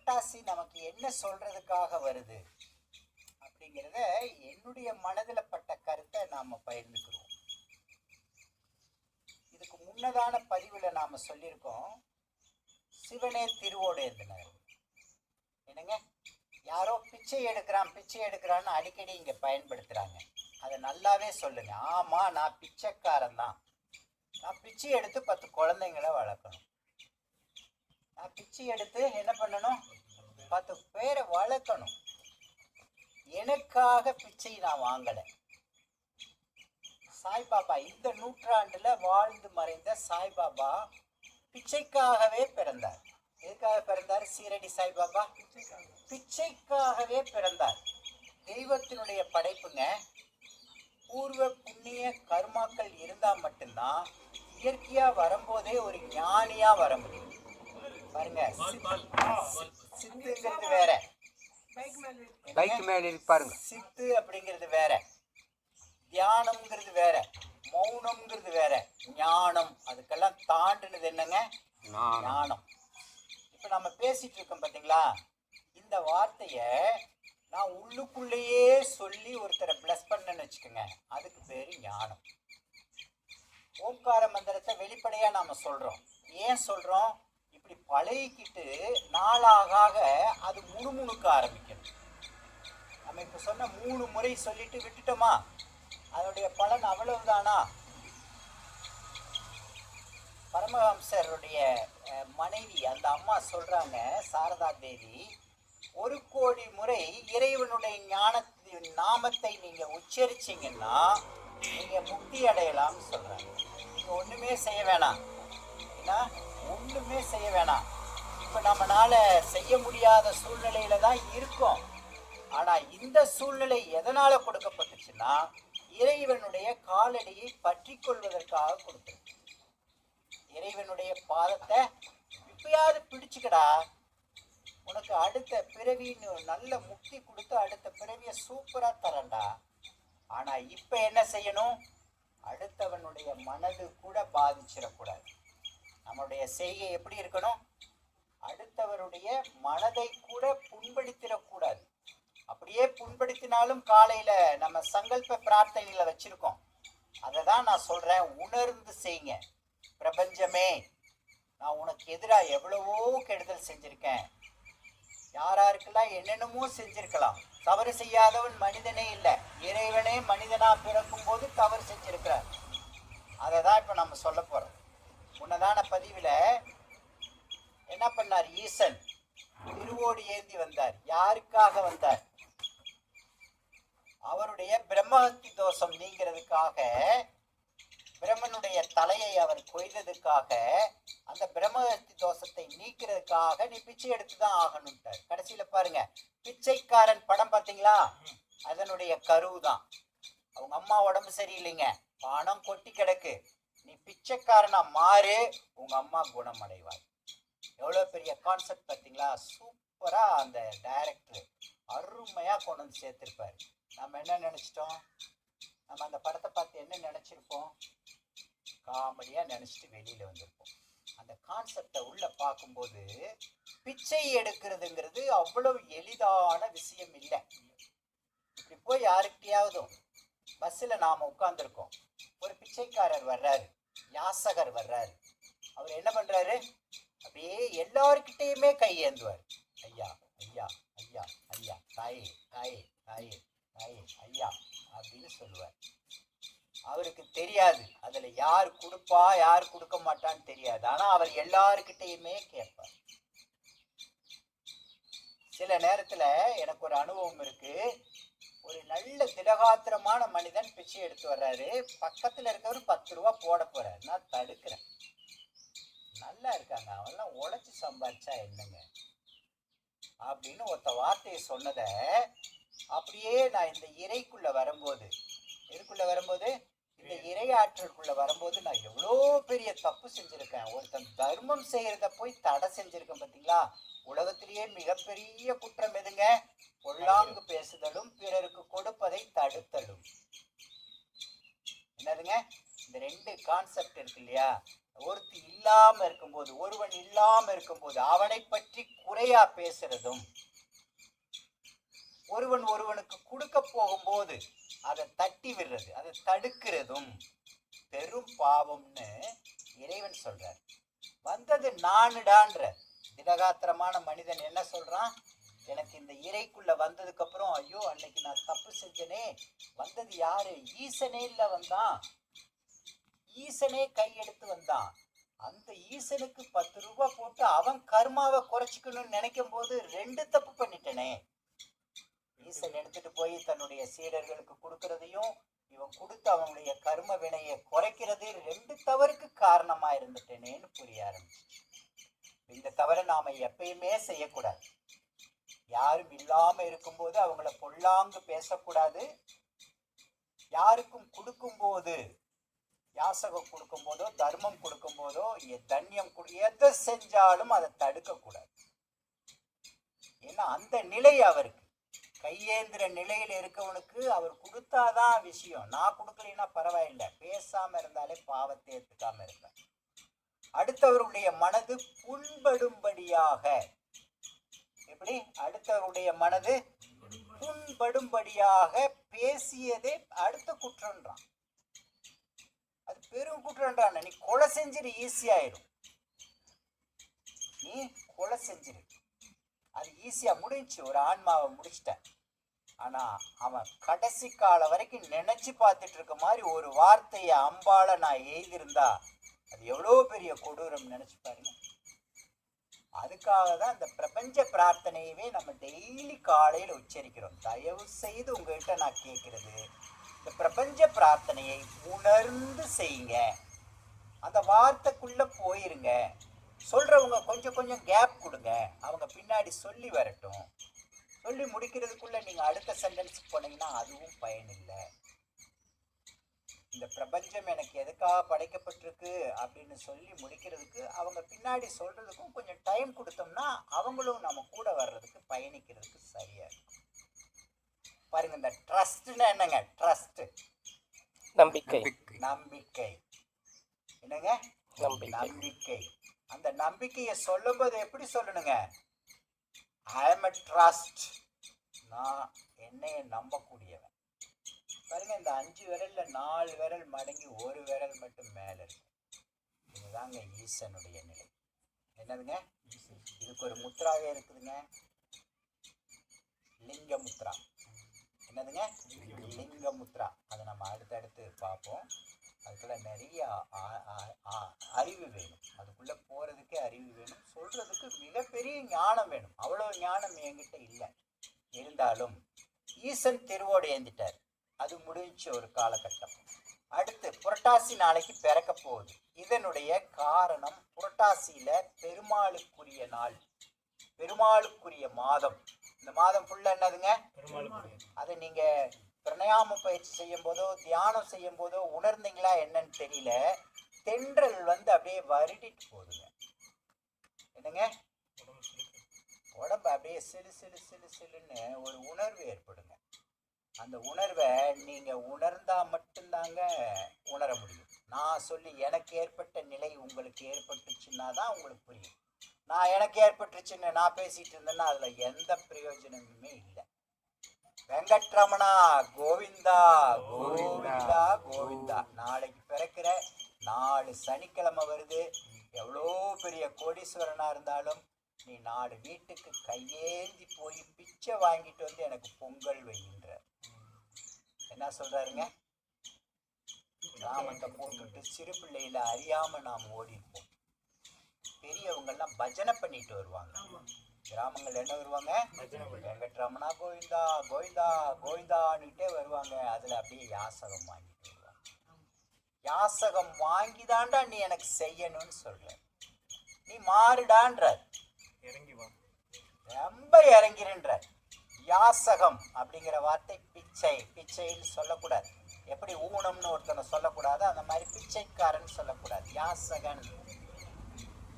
Fantasy நமக்கு என்ன சொல்றதுக்காக வருது அப்படிங்கிறத என்னுடைய மனதில் பட்ட கருத்தை நாம் பகிர்ந்துக்கிறோம். இதுக்கு முன்னதான பதிவில் நாம் சொல்லியிருக்கோம், சிவனே திருவோடு எழுதினார். என்னங்க, யாரோ பிச்சை எடுக்கிறான்னு அடிக்கடி இங்கே பயன்படுத்துகிறாங்க. அதை நல்லாவே சொல்லுங்க. ஆமாம், நான் பிச்சைக்காரன் தான். நான் பிச்சை எடுத்து 10 குழந்தைங்களை வளர்க்கணும். நான் பிச்சை எடுத்து என்ன பண்ணணும்? 10 பேரை வளர்க்கணும். எனக்காக பிச்சை நான் வாங்கலை. சாய்பாபா, இந்த நூற்றாண்டுல வாழ்ந்து மறைந்த சாய்பாபா பிச்சைக்காகவே பிறந்தார். எதுக்காக பிறந்தார்? சீரடி சாய்பாபா பிச்சைக்காகவே பிறந்தார். தெய்வத்தினுடைய படைப்புங்க. பூர்வ புண்ணிய கர்மாக்கள் இருந்தா மட்டும்தான் இயற்கையா வரும்போதே ஒரு ஞானியா வர முடியும். பாருங்க, சித்துங்கிறது வேற, பைக் மேல பாருங்க. சித்து அப்படிங்கிறது வேற, தியானம்ங்கிறது வேற, மௌனம்ங்கிறது வேற, ஞானம் அதுக்கெல்லாம் தாண்டினது என்னங்க? ஞானம். இப்ப நம்ம பேசிட்டு இருக்கோம் பாத்தீங்களா, இந்த வார்த்தைய நான் உள்ளுக்குள்ளேயே சொல்லி ஒருத்தரை பிளஸ் பண்ணன்னு வச்சுக்கோங்க, அதுக்கு பேரு ஞானம். ஓம்கார மந்திரத்தை வெளிப்படையா நாம சொல்றோம். ஏன் சொல்றோம்? இப்படி பழகிக்கிட்டு நாளாக அது முணுமுணுக்க ஆரம்பிக்கணும். நம்ம இப்ப சொன்ன 3 முறை சொல்லிட்டு விட்டுட்டோமா, அதனுடைய பலன் அவ்வளவுதானா? பரமஹம்சருடைய மனைவி அந்த அம்மா சொல்றாங்க, சாரதா தேவி, 1 கோடி முறை இறைவனுடைய ஞானத்தின் நாமத்தை நீங்க உச்சரிச்சீங்கன்னா நீங்க முக்தி அடையலாம்னு சொல்றாங்க. நீங்க ஒண்ணுமே செய்ய வேணாம். ஏன்னா ஒண்ணுமே செய்ய வேணாம். இப்ப நம்மளால செய்ய முடியாத சூழ்நிலையில தான் இருக்கோம். ஆனா இந்த சூழ்நிலை எதனால கொடுக்கப்பட்டுச்சுன்னா, இறைவனுடைய காலடியை பற்றி கொள்வதற்காக கொடுத்தது. இறைவனுடைய பாதத்தை இப்பயாவது பிடிச்சுக்கடா, உனக்கு அடுத்த பிறவின்னு நல்ல முக்தி கொடுத்து அடுத்த பிறவிய சூப்பரா தரண்டா. ஆனா இப்ப என்ன செய்யணும்? அடுத்தவனுடைய மனது கூட பாதிச்சிடக்கூடாது. நம்மளுடைய செய்கை எப்படி இருக்கணும்? அடுத்தவருடைய மனதை கூட புண்படுத்திடக்கூடாது. அப்படியே புண்படுத்தினாலும் காலையில நம்ம சங்கல்ப பிரார்த்தனைகளை வச்சிருக்கோம். அதை தான் நான் சொல்றேன், உணர்ந்து செய்யுங்க. பிரபஞ்சமே, நான் உனக்கு எதிராக எவ்வளவோ கெடுதல் செஞ்சிருக்கேன். யாராருக்கெல்லாம் என்னென்னமோ செஞ்சிருக்கலாம். தவறு செய்யாதவன் மனிதனே இல்லை. இறைவனே மனிதனா பிறக்கும் போது தவறு செஞ்சிருக்கிறார். அதை தான் இப்ப நம்ம சொல்ல போறோம். முன்னதான பதிவுல என்ன பண்ணார்? ஈசன் திருவோடு ஏந்தி வந்தார். யாருக்காக வந்தார்? அவருடைய பிரம்மஹத்தி தோஷம் நீங்கிறதுக்காக, பிரம்மனுடைய தலையை அவர் கொய்ததுக்காக, அந்த பிரம்மஹத்தி தோஷத்தை நீக்கிறதுக்காக நீ பிச்சை எடுத்துதான் ஆகணும்ட்டார். கடைசியில பாருங்க, பிச்சைக்காரன் படம் பார்த்தீங்களா? அதனுடைய கருவுதான். அவங்க அம்மா உடம்பு சரியில்லைங்க, பணம் கொட்டி கிடக்கு, நீ பிச்சைக்காரனா மாறு, உங்க அம்மா குணமடைவார். எவ்வளவு பெரிய கான்செப்ட் பார்த்தீங்களா? சூப்பரா அந்த டைரக்டர் அருமையா கொண்டு வந்து சேர்த்திருப்பாரு. நம்ம என்ன நினைச்சிட்டோம்? நம்ம அந்த படத்தை பார்த்து என்ன நினைச்சிருப்போம்? காமெடியா நினைச்சிட்டு வெளியில வந்திருப்போம். அந்த கான்செப்டை உள்ள பார்க்கும்போது பிச்சை எடுக்கிறதுங்கிறது அவ்வளவு எளிதான விஷயம் இல்லை. இப்படி போய் யாருக்கிட்டையாவதும் பஸ்ஸில் நாம உட்கார்ந்துருக்கோம், ஒரு பிச்சைக்காரர் வர்றாரு, யாசகர் வர்றாரு. அவர் என்ன பண்றாரு? அப்படியே எல்லார்கிட்டையுமே கையேந்துவார். ஐயா ஐயா ஐயா ஐயா, தாயே தாயே தாயே தாயே ஐயா அப்படின்னு சொல்லுவார். அவருக்கு தெரியாது அதுல யார் கொடுப்பா யார் கொடுக்க மாட்டான்னு தெரியாது. ஆனா அவர் எல்லாருக்கிட்டையுமே கேட்பார். சில நேரத்துல எனக்கு ஒரு அனுபவம் இருக்கு. ஒரு நல்ல திடகாத்திரமான மனிதன் பிச்சை எடுத்து வர்றாரு. பக்கத்துல இருக்கவர் 10 ரூபா போட போறாரு. நான் தடுக்கிறேன். நல்லா இருக்காங்க, அவெல்லாம் உழைச்சு சம்பாதிச்சா என்னங்க அப்படின்னு ஒருத்த வார்த்தையை சொன்னத அப்படியே நான் இந்த இறைக்குள்ள வரும்போது, இந்த இறை ஆற்றலுக்குள்ள வரும்போது நான் எவ்வளோ பெரிய தப்பு செஞ்சிருக்கேன். ஒருத்தன் தர்மம் செய்யறத போய் தடை செஞ்சிருக்கேன். பார்த்தீங்களா? உலகத்திலேயே மிகப்பெரிய குற்றம் எதுங்க? பொல்லாங்கு பேசுதலும் பிறருக்கு கொடுப்பதை தடுத்தலும். என்னதுங்க? இந்த 2 கான்செப்ட் இருக்கு இல்லையா? ஒருத்தி இல்லாம இருக்கும்போது, ஒருவன் இல்லாம இருக்கும்போது அவனை பற்றி குறையா பேசுறதும், ஒருவன் ஒருவனுக்கு கொடுக்க போகும்போது அதை தட்டி விடுறது, அதை தடுக்கிறதும் பெரும் பாவம்னு இறைவன் சொல்றார். வந்தது நானுடான்ற திடகாத்திரமான மனிதன் என்ன சொல்றான்? எனக்கு இந்த இறைக்குள்ள வந்ததுக்கு அப்புறம் ஐயோ அன்னைக்கு நான் தப்பு செஞ்சனே, வந்தது யாரு? ஈசனே இல்ல வந்தான், ஈசனே கையெடுத்து வந்தான். அந்த ஈசனுக்கு 10 ரூபாய் போட்டு அவன் கர்மாவை குறைச்சிக்கணும்னு நினைக்கும் போது 2 தப்பு பண்ணிட்டனே. ஈசன் எடுத்துட்டு போய் தன்னுடைய சீடர்களுக்கு கொடுக்கறதையும் இவன் கொடுத்து அவனுடைய கர்ம வினையை குறைக்கிறது 2 தவறுக்கு காரணமா இருந்துட்டேனேன்னு புரிய ஆரம்பிச்சு. இந்த தவறை நாம எப்பயுமே செய்யக்கூடாது. யாரும் இல்லாம இருக்கும்போது அவங்கள பொல்லாங்கு பேசக்கூடாது. யாருக்கும் கொடுக்கும் போது, யாசகம் கொடுக்கும் போதோ தர்மம் கொடுக்கும் போதோ தன்யம் எதை செஞ்சாலும் அதை தடுக்க கூடாது. ஏன்னா அந்த நிலை அவருக்கு கையேந்திர நிலையில் இருக்கவனுக்கு அவர் கொடுத்தாதான் விஷயம். நான் கொடுக்கலைன்னா பரவாயில்லை, பேசாம இருந்தாலே பாவத்தை ஏத்துக்காம இருப்பேன். அடுத்தவருடைய மனது புண்படும்படியாக, எப்படி அடுத்தவருடைய மனது புண்படும்படியாக பேசியதே அடுத்த குற்றம்ன்றான். அது பெரும் குற்றம்ன்றான். நீ கொலை செஞ்சிரு, ஈஸியாயிடும். நீ கொலை செஞ்சிரு, அது ஈஸியா முடிஞ்சு, ஒரு ஆன்மாவை முடிச்சிட்ட. ஆனா அவன் கடைசி காலம் வரைக்கும் நினைச்சு பார்த்துட்டு இருக்க மாதிரி ஒரு வார்த்தையை அம்பால நான் எழுதியிருந்தா அது எவ்வளவு பெரிய கொடூரம் நினைச்சு பாருங்க. அதுக்காக தான் இந்த பிரபஞ்ச பிரார்த்தனையவே நம்ம டெய்லி காலையில் உச்சரிக்கிறோம். தயவு செய்து உங்ககிட்ட நான் கேட்கறது, இந்த பிரபஞ்ச பிரார்த்தனையை உணர்ந்து செய்யுங்க. அந்த வார்த்தைக்குள்ள போயிருங்க. சொல்றவங்க கொஞ்சம் கொஞ்சம் கேப் கொடுங்க, அவங்க பின்னாடி சொல்லி வரட்டும். சொல்லி முடிக்கிறதுக்குள்ள நீங்க அடுத்த சென்டென்ஸ் போனீங்கன்னா அதுவும் பயனில்லை. இந்த பிரபஞ்சம் எனக்கு எதுக்காக படைக்கப்பட்டிருக்கு அப்படின்னு சொல்லி முடிக்கிறதுக்கு அவங்க பின்னாடி சொல்றதுக்கும் கொஞ்சம் டைம் கொடுத்தோம்னா அவங்களும் நம்ம கூட வர்றதுக்கு பயணிக்கிறதுக்கு சரியா இருக்கும். பாருங்க, இந்த ட்ரஸ்ட்னா என்னங்க? ட்ரஸ்ட் நம்பிக்கை. நம்பிக்கை என்னங்க? நம்பிக்கை. அந்த நம்பிக்கையை சொல்லும்போது எப்படி சொல்லணுங்க? ஐ எம் எ ட்ரஸ்ட், நான் என்னைய நம்பக்கூடியவன். பாருங்க, இந்த 5 விரல்ல 4 விரல் மடங்கி 1 விரல் மட்டும் மேல இருக்கு. இதுதாங்க ஈசனுடைய நிலை. என்னதுங்க? இதுக்கு ஒரு முத்ராவே இருக்குதுங்க, லிங்க முத்ரா. என்னதுங்க? லிங்க முத்ரா. அதை நம்ம அடுத்தடுத்து பார்ப்போம். அதுக்குள்ள நிறைய அறிவு வேணும். அதுக்குள்ள போறதுக்கே அறிவு வேணும், சொல்றதுக்கு மிகப்பெரிய ஞானம் வேணும். அவ்வளவு ஞானம் என்கிட்ட இல்லை. இருந்தாலும் ஈசன் திருவோடு ஏந்திட்டார், அது முடிஞ்ச ஒரு காலகட்டம். அடுத்து புரட்டாசி நாளைக்கு பிறக்க போகுது. இதனுடைய காரணம், புரட்டாசியில பெருமாளுக்குரிய நாள், பெருமாளுக்குரிய மாதம். இந்த மாதம் ஃபுல்லா என்னதுங்க? அதை நீங்க பிரணயாம பயிற்சி செய்யும் போதோ தியானம் செய்யும் போதோ உணர்ந்தீங்களா என்னன்னு தெரியல. தென்றல் அப்படியே வருடிட்டு போகுதுங்க. என்னங்க? உடம்பு அப்படியே சிலு சிலு சிலு சிலுன்னு ஒரு உணர்வு ஏற்படுங்க. அந்த உணர்வை நீங்க உணர்ந்தா மட்டும்தாங்க உணர முடியும். நான் சொல்லி எனக்கு ஏற்பட்ட நிலை உங்களுக்கு ஏற்பட்டுச்சுன்னா தான் உங்களுக்கு புரியும். நான் எனக்கு ஏற்பட்டுச்சுன்னு நான் பேசிட்டு இருந்தேன்னா அதுல எந்த பிரயோஜனமுமே இல்லை. வெங்கட்ரமணா கோவிந்தா கோவிந்தா கோவிந்தா. நாளைக்கு பிறக்கிற 4 சனிக்கிழமை வருது. எவ்வளோ பெரிய கோடீஸ்வரனா இருந்தாலும் நீ 4 வீட்டுக்கு கையேந்தி போய் பிச்சை வாங்கிட்டு வந்து எனக்கு பொங்கல் வைகின்ற என்ன சொல்றாருங்க? கிராமத்தை போட்டுட்டு சிறு பிள்ளையில அறியாம நாம் ஓடிப்போம். பெரியவங்கெல்லாம் பஜனை பண்ணிட்டு வருவாங்க. கிராமங்கள் என்ன வருவாங்க? வெங்கட்ரமணா கோவிந்தா கோவிந்தா கோவிந்தான்னுட்டே வருவாங்க. அதுல அப்படியே யாசகம் வாங்கிட்டு வருவாங்க. யாசகம் வாங்கிதான்டா நீ எனக்கு செய்யணும்னு சொல்ற, நீ மாறுடான்ற, ரொம்ப இறங்கிருன்ற. யாசகம் அப்படிங்கிற வார்த்தை பிச்சை, பிச்சைன்னு சொல்லக்கூடாது. எப்படி ஊனம்னு ஒருத்தனை சொல்லக்கூடாது, அந்த மாதிரி பிச்சைக்காரன் சொல்லக்கூடாது. யாசகன்.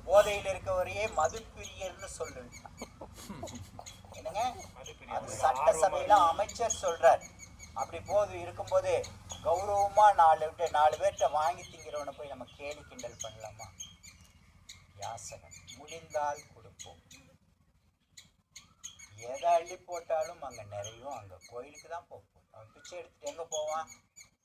போதையில் இருக்கவரையே மதுப்பிரியர்னு சொல்லுங்க. என்னங்க? அது சட்டசபையில அமைச்சர் சொல்றார். அப்படி போது இருக்கும்போது கௌரவமா 4 பேர்கிட்ட வாங்கி திங்கிறவனை போய் நம்ம கேலி கிண்டல் பண்ணலாமா? யாசகன். முடிந்தால் கொடுப்போம். எதை அள்ளி போட்டாலும் அங்கே நிறையும். அங்கே கோயிலுக்கு தான் போகும். அவன் பிச்சை எடுத்துட்டு எங்கே போவான்?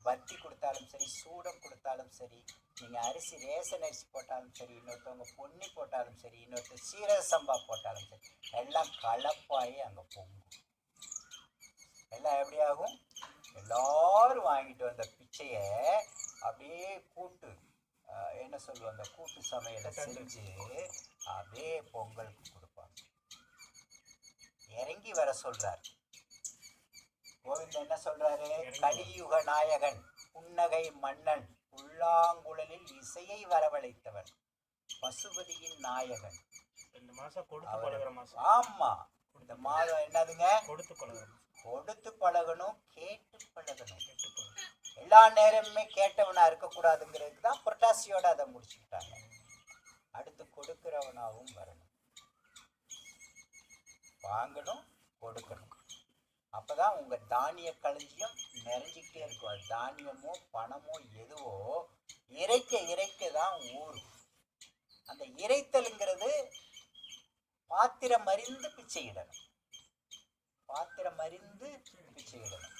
வத்தி கொடுத்தாலும் சரி, சூடம் கொடுத்தாலும் சரி, நீங்கள் அரிசி ரேஷன் அரிசி போட்டாலும் சரி, இன்னொருத்தவங்க பொன்னி போட்டாலும் சரி, இன்னொருத்தர் சீரக சம்பா போட்டாலும் சரி, எல்லாம் கலப்பாயி அங்கே பொங்கும். எல்லாம் எப்படி ஆகும்? எல்லாரும் வாங்கிட்டு வந்த பிச்சையை அப்படியே கூட்டு என்ன சொல்லுவோம், அந்த கூட்டு சமையலை செஞ்சு அப்படியே பொங்கலுக்கு கொடுப்பாங்க. இறங்கி வர சொல்றார் கோவிந்தன். என்ன சொல்றாரு? கலியுக நாயகன், புன்னகை மன்னன், புல்லாங்குழலில் இசையை வரவழைத்தவன், பசுபதியின் நாயகன். 2 மாசம் கொடுத்து பழகுற மாசம். ஆமா, இந்த மாதம் என்னதுங்க? கொடுத்து பழகணும். கொடுத்து பழகணும், கேட்டு பழகணும். எல்லா நேரமுமே கேட்டவனா இருக்கக்கூடாதுங்கிறதுக்கு தான் புரட்டாசியோட அதை முடிச்சுக்கிட்டாங்க. அடுத்து கொடுக்கிறவனாவும் வரணும், வாங்கணும், கொடுக்கணும். அப்பதான் உங்க தானிய களஞ்சியம் நிறைஞ்சிக்கிட்டே இருக்கும். அது தானியமோ பணமோ எதுவோ இறைக்க இறைக்க தான் ஊறும். அந்த இறைத்தலுங்கிறது பாத்திரம் அறிந்து பிச்சையிடணும், பாத்திரம் அறிந்து பிச்சையிடணும்.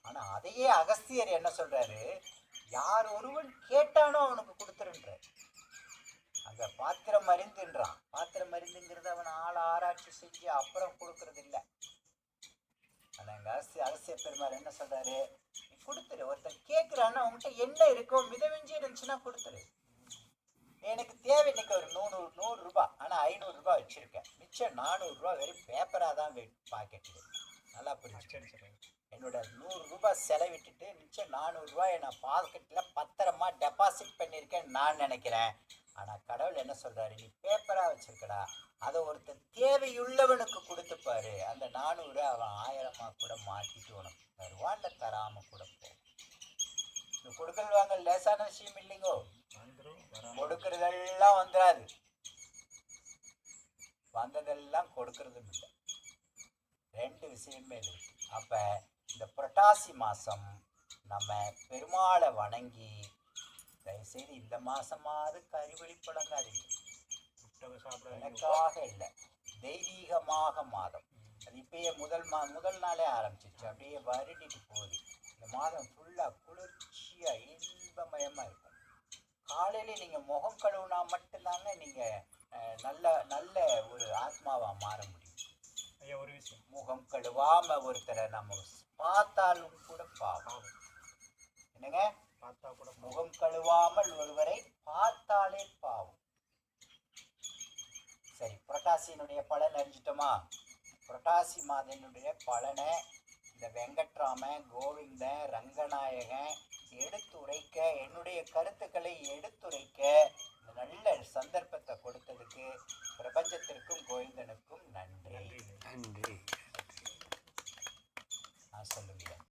ஆனா அதையே அகஸ்தியர் என்ன சொல்றாரு? யார் ஒருவன் கேட்டானோ அவனுக்கு கொடுத்துருன்ற. அங்க பாத்திரம் அறிந்துன்றான். பாத்திரம் அறிந்துங்கிறது அவன் ஆள் ஆராய்ச்சி செஞ்சு அப்புறம் கொடுக்கறது இல்லை. ஆனா எங்க அரசிய பெருமாள் என்ன சொல்றாரு? நீ கொடுத்துரு. ஒருத்தன் கேட்கிறான்னா அவன்கிட்ட என்ன இருக்கோ மிதமிஞ்சி இருந்துச்சுன்னா கொடுத்துரு. எனக்கு தேவை இன்னைக்கு ஒரு 100 ரூபாய், ஆனா 500 ரூபாய் வச்சிருக்கேன், மிச்சம் 400 ரூபாய் வெறும் பேப்பரா தான் பாக்கெட்டு. நல்லா புரிஞ்சு, என்னோட 100 ரூபாய் செலவிட்டுட்டு மிச்சம் 400 ரூபாயை நான் பாக்கெட்ல பத்திரமா டெபாசிட் பண்ணியிருக்கேன் நான் நினைக்கிறேன். ஆனா கடவுள் என்ன சொல்றாரு? நீ பேப்பரா வச்சிருக்கடா, அதை ஒருத்தன் தேவையுள்ளவனுக்கு கொடுத்துப்பாரு. அந்த 400 அவன் 1000 கூட மாத்திட்டு உனக்கு தருவான்ல, தராம கூட போகும். இந்த கொடுக்கல் வாங்க லேசான விஷயம் இல்லைங்கோ. கொடுக்கறதெல்லாம் வந்துடாது, வந்ததெல்லாம் கொடுக்கறதும் இல்லை. 2 விஷயமே இருக்கு. அப்ப இந்த புரட்டாசி மாசம் நம்ம பெருமாளை வணங்கி, தயவுசெய்து இந்த மாசமாவது கறிவழி பழங்காதீங்க. எனக்காக இல்லை, தெய்வீகமாக மாதம். அது இப்பயே முதல் நாளே ஆரம்பிச்சிச்சு, அப்படியே வருடிட்டு போகுது. இந்த மாதம் ஃபுல்லா குளிர்ச்சியா இன்பமயமா இருக்கும். காலையில நீங்க முகம் கழுவுனா மட்டும்தாங்க நீங்க நல்ல ஒரு ஆத்மாவா மாற முடியும். ஒரு விஷயம், முகம் கழுவாம ஒருத்தரை நம்ம பார்த்தாலும் கூட பாவம். என்னங்க? பார்த்தா கூட முகம் கழுவாமல் ஒருவரை பார்த்தாலே பாவம். சரி, புரட்டாசியினுடைய பலன் அறிஞ்சிட்டோமா? புரட்டாசி மாதனுடைய பலனை இந்த வெங்கட்ராமன், கோவிந்தன், ரங்கநாயகன் எடுத்துரைக்க, என்னுடைய கருத்துக்களை எடுத்து